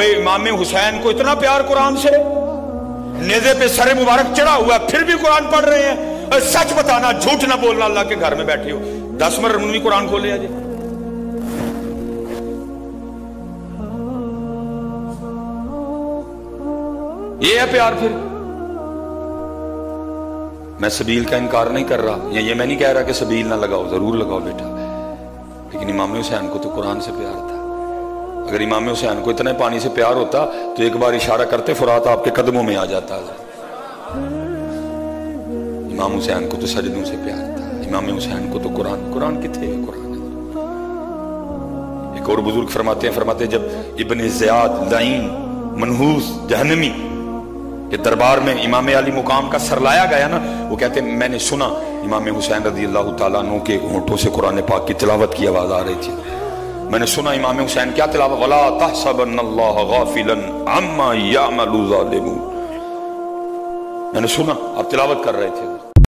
इमाम हुसैन को इतना प्यार कुरान से, नेज़े पे सर मुबारक चढ़ा हुआ फिर भी कुरान पढ़ रहे हैं। सच बताना, झूठ ना बोलना, अल्लाह के घर में बैठे हो 10 मिनट भी कुरान खोले आज। ये है प्यार। फिर मैं सबील का इनकार नहीं कर रहा, या ये मैं नहीं कह रहा कि सबील ना लगाओ, जरूर लगाओ बेटा, लेकिन इमाम हुसैन को तो कुरान से प्यार था। अगर इमाम हुसैन को इतने पानी से प्यार होता तो एक बार इशारा करते फुरात आपके कदमों में आ जाता। इमाम हुसैन को तो सजदों से प्यार था। इमाम हुसैन को तो कुरान किथे है, कुरान है। एक और बुजुर्ग फरमाते जब इब्न ज़ियाद लईन मनहूस जहन्नमी के दरबार में इमाम अली मुकाम का सर लाया गया ना, वो कहते मैंने सुना इमाम हुसैन रज़ी अल्लाह तआला अन्हु के होंठों से कुरान पाक की तिलावत की आवाज आ रही थी। मैंने सुना इमाम हुसैन क्या तिलावत, वला तहसबन्नल्लाह गाफिलन अम्मा यामलु ज़ालिमून। मैंने सुना आप तिलावत कर रहे थे।